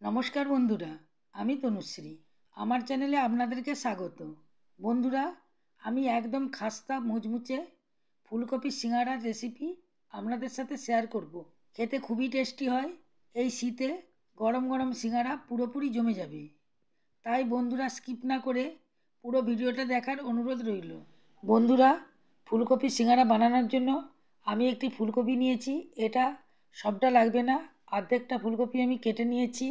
নমস্কার বন্ধুরা, আমি তনুশ্রী। আমার চ্যানেলে আপনাদেরকে স্বাগত। বন্ধুরা, আমি একদম খাস্তা মুচমুচে ফুলকপি সিঙ্গাড়ার রেসিপি আপনাদের সাথে শেয়ার করব। খেতে খুবই টেস্টি হয়। এই শীতে গরম গরম সিঙ্গাড়া পুরোপুরি জমে যাবে। তাই বন্ধুরা স্কিপ না করে পুরো ভিডিওটা দেখার অনুরোধ রইল। বন্ধুরা, ফুলকপি সিঙ্গাড়া বানানোর জন্য আমি একটি ফুলকপি নিয়েছি। এটা সবটা লাগবে না, অর্ধেকটা ফুলকপি আমি কেটে নিয়েছি।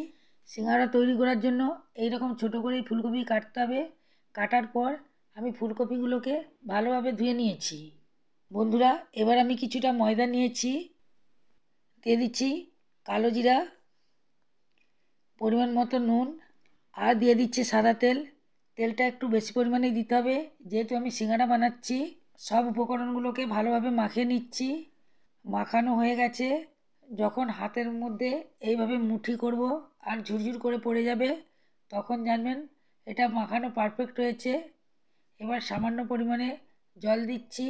সিঙ্গাড়া তৈরি করার জন্য এইরকম ছোটো করেই ফুলকপি কাটতে হবে। কাটার পর আমি ফুলকপিগুলোকে ভালোভাবে ধুয়ে নিয়েছি। বন্ধুরা, এবার আমি কিছুটা ময়দা নিয়েছি, দিয়ে দিচ্ছি কালো জিরা, পরিমাণ মতো নুন, আর দিয়ে দিচ্ছি সাদা তেল। তেলটা একটু বেশি পরিমাণে দিতে হবে, যেহেতু আমি সিঙ্গাড়া বানাচ্ছি। সব উপকরণগুলোকে ভালোভাবে মাখিয়ে নিচ্ছি। মাখানো হয়ে গেছে। যখন হাতের মধ্যে এইভাবে মুঠি করব আর ঝুরঝুর করে পড়ে যাবে, তখন জানবেন এটা মাখানো পারফেক্ট হয়েছে। এবার সামান্য পরিমাণে জল দিচ্ছি।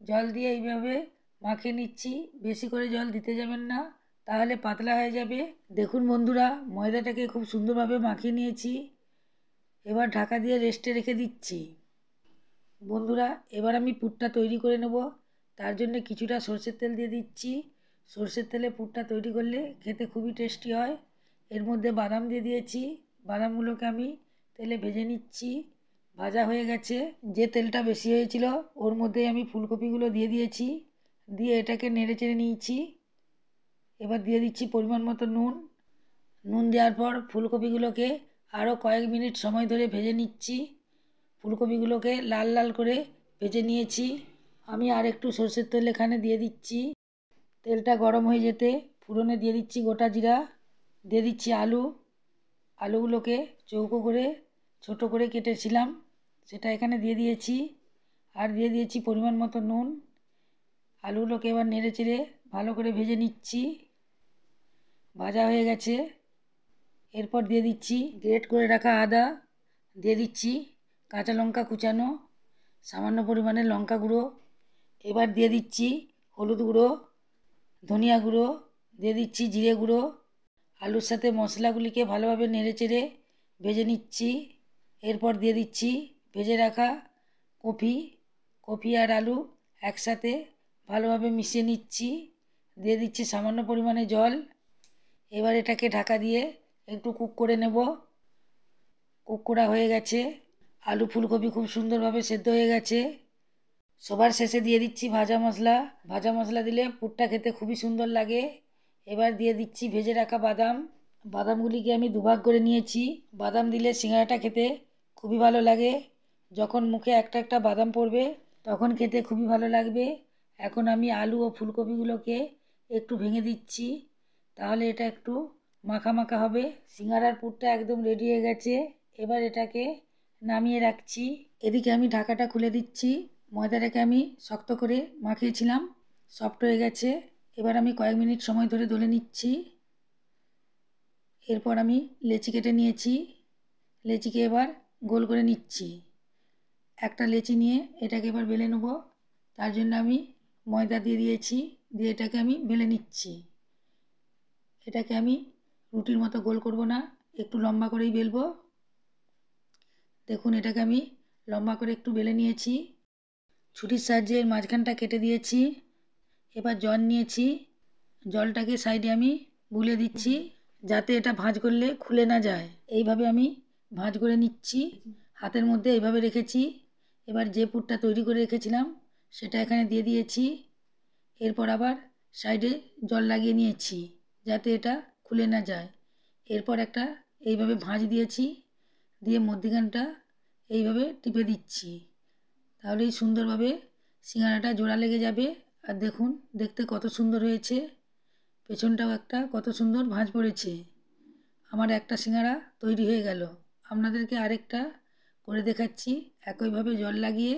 জল দিয়ে এইভাবে মাখিয়ে নিচ্ছি। বেশি করে জল দিতে যাবেন না, তাহলে পাতলা হয়ে যাবে। দেখুন বন্ধুরা, ময়দাটাকে খুব সুন্দরভাবে মাখিয়ে নিয়েছি। এবার ঢাকা দিয়ে রেস্টে রেখে দিচ্ছি। বন্ধুরা, এবার আমি পুরটা তৈরি করে নেব। তার জন্য কিছুটা সরষের তেল দিয়ে দিচ্ছি। সরষের তেলে পুরটা তৈরি করলে খেতে খুবই টেস্টি হয়। এর মধ্যে বাদাম দিয়ে দিয়েছি। বাদামগুলোকে আমি তেলে ভেজে নিচ্ছি। ভাজা হয়ে গেছে। যে তেলটা বেশি হয়েছিল ওর মধ্যেই আমি ফুলকপিগুলো দিয়ে দিয়েছি। দিয়ে এটাকে নেড়ে চেড়ে নিয়েছি। এবার দিয়ে দিচ্ছি পরিমাণ মতো নুন। নুন দেওয়ার পর ফুলকপিগুলোকে আরও কয়েক মিনিট সময় ধরে ভেজে নিচ্ছি। ফুলকপিগুলোকে লাল লাল করে ভেজে নিয়েছি। আমি আর একটু সরষের তেল এখানে দিয়ে দিচ্ছি। তেলটা গরম হয়ে যেতে ফোড়নে দিয়ে দিচ্ছি গোটা জিরা, দিয়ে দিচ্ছি আলু। আলুগুলোকে চৌকো করে ছোট করে কেটেছিলাম, সেটা এখানে দিয়ে দিয়েছি। আর দিয়ে দিয়েছি পরিমাণ মতো নুন। আলুগুলোকে এবার নেড়ে চেড়ে ভালো করে ভেজে নিচ্ছি। ভাজা হয়ে গেছে। এরপর দিয়ে দিচ্ছি গ্রেট করে রাখা আদা, দিয়ে দিচ্ছি কাঁচা লঙ্কা কুচানো, সামান্য পরিমাণে লঙ্কা গুঁড়ো। এবার দিয়ে দিচ্ছি হলুদ গুঁড়ো, ধনিয়া গুঁড়ো, দিয়ে দিচ্ছি জিরে গুঁড়ো। আলুর সাথে মশলাগুলিকে ভালোভাবে নেড়ে চেড়ে ভেজে নিচ্ছি। এরপর দিয়ে দিচ্ছি ভেজে রাখা কপি আর আলু একসাথে ভালোভাবে মিশিয়ে নিচ্ছি। দিয়ে দিচ্ছি সামান্য পরিমাণে জল। এবার এটাকে ঢাকা দিয়ে একটু কুক করে নেব। কুক করা হয়ে গেছে। আলু ফুলকপি খুব সুন্দরভাবে সেদ্ধ হয়ে গেছে। সবার শেষে দিয়ে দিচ্ছি ভাজা মশলা। ভাজা মশলা দিলে পুরটা খেতে খুবই সুন্দর লাগে। এবার দিয়ে দিচ্ছি ভেজে রাখা বাদাম। বাদামগুলিকে আমি দুভাগ করে নিয়েছি। বাদাম দিলে সিঙ্গাড়াটা খেতে খুবই ভালো লাগে। যখন মুখে একটা একটা বাদাম পড়বে তখন খেতে খুবই ভালো লাগবে। এখন আমি আলু ও ফুলকপিগুলোকে একটু ভেঙে দিচ্ছি, তাহলে এটা একটু মাখা মাখা হবে। সিঙ্গাড়ার পুরটা একদম রেডি হয়ে গেছে। এবার এটাকে নামিয়ে রাখছি। এদিকে আমি ঢাকাটা খুলে দিচ্ছি। ময়দাটাকে আমি শক্ত করে মাখিয়েছিলাম, সফট হয়ে গেছে। এবার আমি কয়েক মিনিট সময় ধরে দলে নিচ্ছি। এরপর আমি লেচি কেটে নিয়েছি। লেচিকে এবার গোল করে নিচ্ছি। একটা লেচি নিয়ে এটাকে এবার বেলে নেব। তার জন্য আমি ময়দা দিয়ে দিয়েছি, দিয়ে এটাকে আমি বেলে নিচ্ছি। এটাকে আমি রুটির মতো গোল করব না, একটু লম্বা করেই বেলবো। দেখুন, এটাকে আমি লম্বা করে একটু বেলে নিয়েছি। ছুরির সাহায্যে এর মাঝখানটা কেটে দিয়েছি। এবার জল নিয়েছি, জলটাকে সাইডে আমি বুলে দিচ্ছি, যাতে এটা ভাঁজ করলে খুলে না যায়। এইভাবে আমি ভাঁজ করে নিচ্ছি। হাতের মধ্যে এইভাবে রেখেছি। এবার যে পুরটা তৈরি করে রেখেছিলাম সেটা এখানে দিয়ে দিয়েছি। এরপর আবার সাইডে জল লাগিয়ে নিয়েছি, যাতে এটা খুলে না যায়। এরপর একটা এইভাবে ভাঁজ দিয়েছি, দিয়ে মধ্যিখানটা এইভাবে টিপে দিচ্ছি। তাহলেই সুন্দরভাবে সিঙ্গাড়াটা জোড়া লেগে যাবে। আর দেখুন, দেখতে কত সুন্দর হয়েছে। পেছনটাও একটা কত সুন্দর ভাঁজ পড়েছে। আমার একটা সিঙ্গাড়া তৈরি হয়ে গেল। আপনাদেরকে আরেকটা করে দেখাচ্ছি। একইভাবে জল লাগিয়ে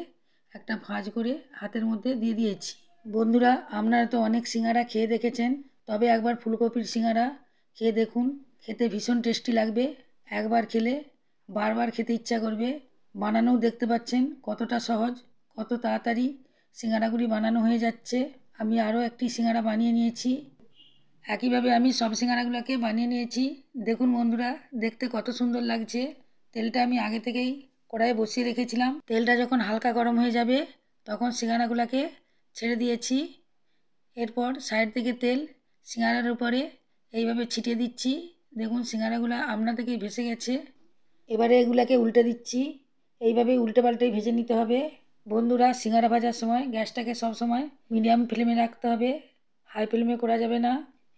একটা ভাঁজ করে হাতের মধ্যে দিয়ে দিয়েছি। বন্ধুরা, আপনারা তো অনেক সিঙ্গাড়া খেয়ে দেখেছেন, তবে একবার ফুলকপির সিঙ্গাড়া খেয়ে দেখুন। খেতে ভীষণ টেস্টি লাগবে। একবার খেলে বারবার খেতে ইচ্ছা করবে। বানানোও দেখতে পাচ্ছেন কতটা সহজ, কত তাড়াতাড়ি সিঙ্গাড়াগুলি বানানো হয়ে যাচ্ছে। আমি আরও একটি সিঙ্গাড়া বানিয়ে নিয়েছি। একইভাবে আমি সব সিঙ্গারাগুলোকে বানিয়ে নিয়েছি। দেখুন বন্ধুরা, দেখতে কত সুন্দর লাগছে। তেলটা আমি আগে থেকেই কড়াইয়ে বসিয়ে রেখেছিলাম। তেলটা যখন হালকা গরম হয়ে যাবে তখন সিঙ্গারাগুলোকে ছেড়ে দিয়েছি। এরপর সাইড থেকে তেল সিঙ্গারার উপরে এইভাবে ছিটিয়ে দিচ্ছি। দেখুন সিঙ্গারাগুলো আপনা থেকেই ভেসে গেছে। এবারে এগুলাকে উল্টে দিচ্ছি। এইভাবেই উল্টে পাল্টেই ভেজে নিতে হবে। বন্ধুরা, সিঙ্গারা ভাজার সময় গ্যাসটাকে সবসময় মিডিয়াম ফ্লেমে রাখতে হবে, হাই ফ্লেমে করা যাবে না।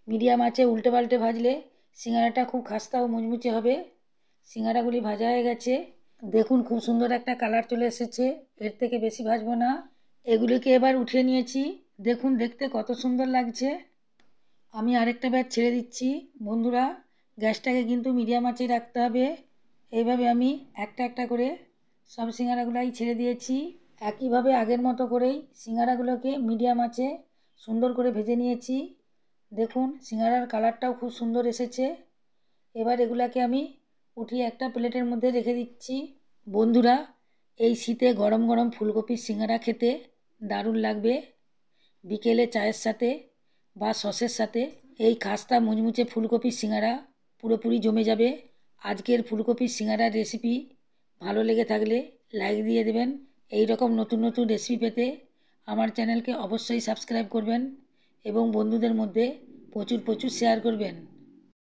মিডিয়াম আঁচে উল্টে পাল্টে ভাজলে সিঙ্গারাটা খুব খাস্তা ও মুচমুচে হবে। সিঙ্গারাগুলি ভাজা হয়ে গেছে। দেখুন খুব সুন্দর একটা কালার চলে এসেছে। এর থেকে বেশি ভাজবো না। এগুলিকে এবার উঠিয়ে নিয়েছি। দেখুন দেখতে কত সুন্দর লাগছে। আমি আরেকটা ব্যাচ ছেড়ে দিচ্ছি। বন্ধুরা, গ্যাসটাকে কিন্তু মিডিয়াম আঁচেই রাখতে হবে। এইভাবে আমি একটা একটা করে সব সিঙ্গারাগুলাই ছেড়ে দিয়েছি। একইভাবে আগের মতো করেই সিঙ্গারাগুলোকে মিডিয়াম আঁচে সুন্দর করে ভেজে নিয়েছি। দেখুন সিঙ্গারার কালারটাও খুব সুন্দর এসেছে। এবার এগুলাকে আমি উঠিয়ে একটা প্লেটের মধ্যে রেখে দিচ্ছি। বন্ধুরা, এই শীতে গরম গরম ফুলকপির সিঙ্গারা খেতে দারুণ লাগবে। বিকেলে চায়ের সাথে বা সসের সাথে এই খাস্তা মুচমুচে ফুলকপির সিঙ্গারা পুরোপুরি জমে যাবে। আজকের ফুলকপির সিঙ্গারার রেসিপি ভালো লেগে থাকলে লাইক দিয়ে দেবেন। এই রকম নতুন নতুন রেসিপি পেতে আমার চ্যানেলকে অবশ্যই সাবস্ক্রাইব করবেন এবং বন্ধুদের মধ্যে প্রচুর প্রচুর শেয়ার করবেন।